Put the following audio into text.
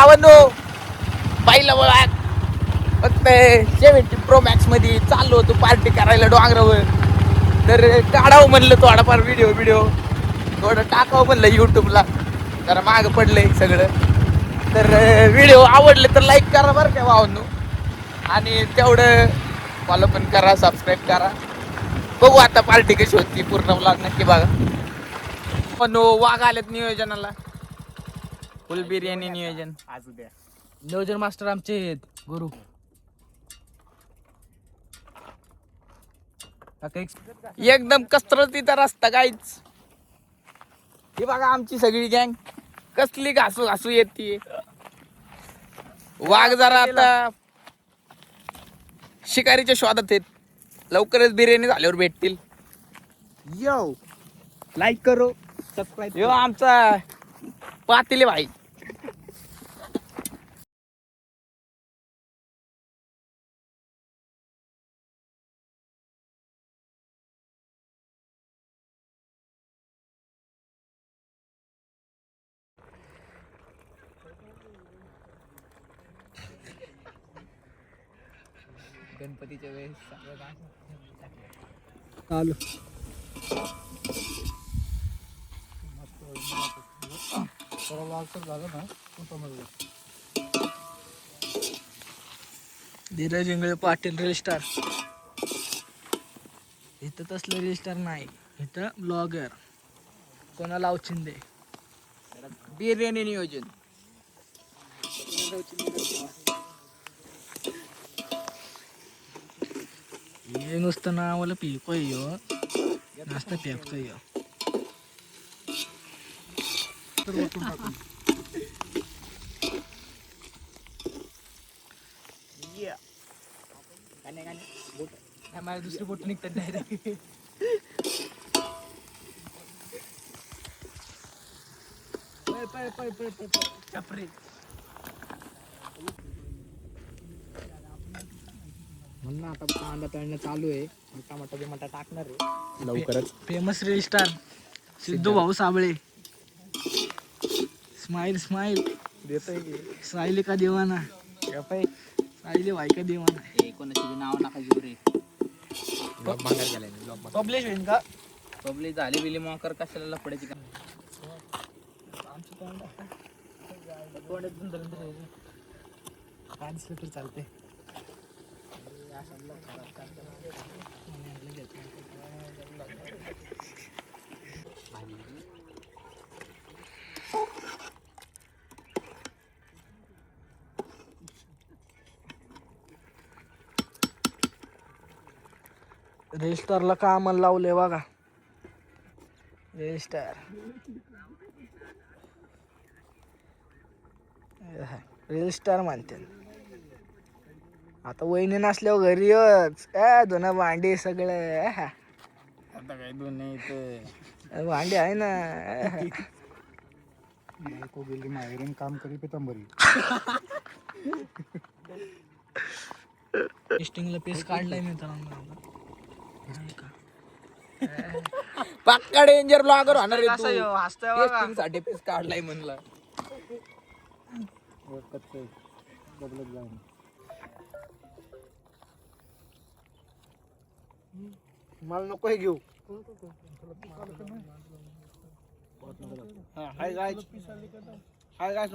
भावांनो पहिला वळात फक्त 70 Pro Max मध्ये चाललो होतो पार्टी करायला डोंगरावर. तर काढावं म्हणलं थोडाफार व्हिडिओ थोडं टाकावं म्हणलं युट्यूबला. जरा मागं पडलंय सगळं. तर व्हिडिओ आवडले तर लाईक करा बरं का भावांनो. आणि तेवढं फॉलो पण करा, सबस्क्राईब करा. बघू आता पार्टी कशी होती, पूर्ण व्लॉग नक्की बघा. पण वाघ आलेत नियोजनाला. फुल बिर्याणी नियोजन आज उद्या नियोजन मास्टर आमचे गुरु. एकदम कसरतीचा रस्ता काहीच. हे बघा आमची सगळी गँग कसली घासू येते. वाघ जरा आता शिकारीच्या शोधात आहेत. लवकरच बिर्याणी झाल्यावर भेटतील. यो लाईक करो सबस्क्राईब यो आमचा पातेले भाई. गणपतीच्या वेळेस चालू झालं ना. Dheeraj Ingale Patil reel star. इथं तसलं रील स्टार नाही, इथं ब्लॉगर कोणाला अवचिंदे. बिर्याणी नियोजन. हे नुसतं नावाला पिकोय ह्यो, नुसतं फेकतोय ह्यो. माझ्या दुसरी फोटो निघतात डायरेक्ट. म्हणून आता कांदा तळणं चालू आहे. टमाटा बिमाटा टाकणार आहे लवकरच. फेमस रील स्टार सिद्धू भाऊ साबळे. स्माइल स्माइल देतोय की साहिली का देवाना. साहिली भाई का देवाना. कोणाची नाव नका घेऊ रे. पब्लिश होईल का? पब्लिक झाली बिली मॉकर कशाला लपडायची का. काय दिसलं तरी चालते. रील स्टारला कामाला लावले बघा. रील स्टार रील स्टार म्हणते. आता वहिनी नसल्यावर घरी येच धुणं भांडी सगळं. आता काय दोन नाही भांडी आहे ना. बायको गेली माहेरून काम करी पितांबरी. टेस्टिंगला पीस काढलाय मी तर. पक्का डेंजर ब्लॉगर होणार आहे कसं ह्यो, हसतोय बघा. टेस्टिंग साठी पीस काढलाय म्हणलं. बदलत जाऊन मला नको हे घेऊ. हाय गाय हाय गाय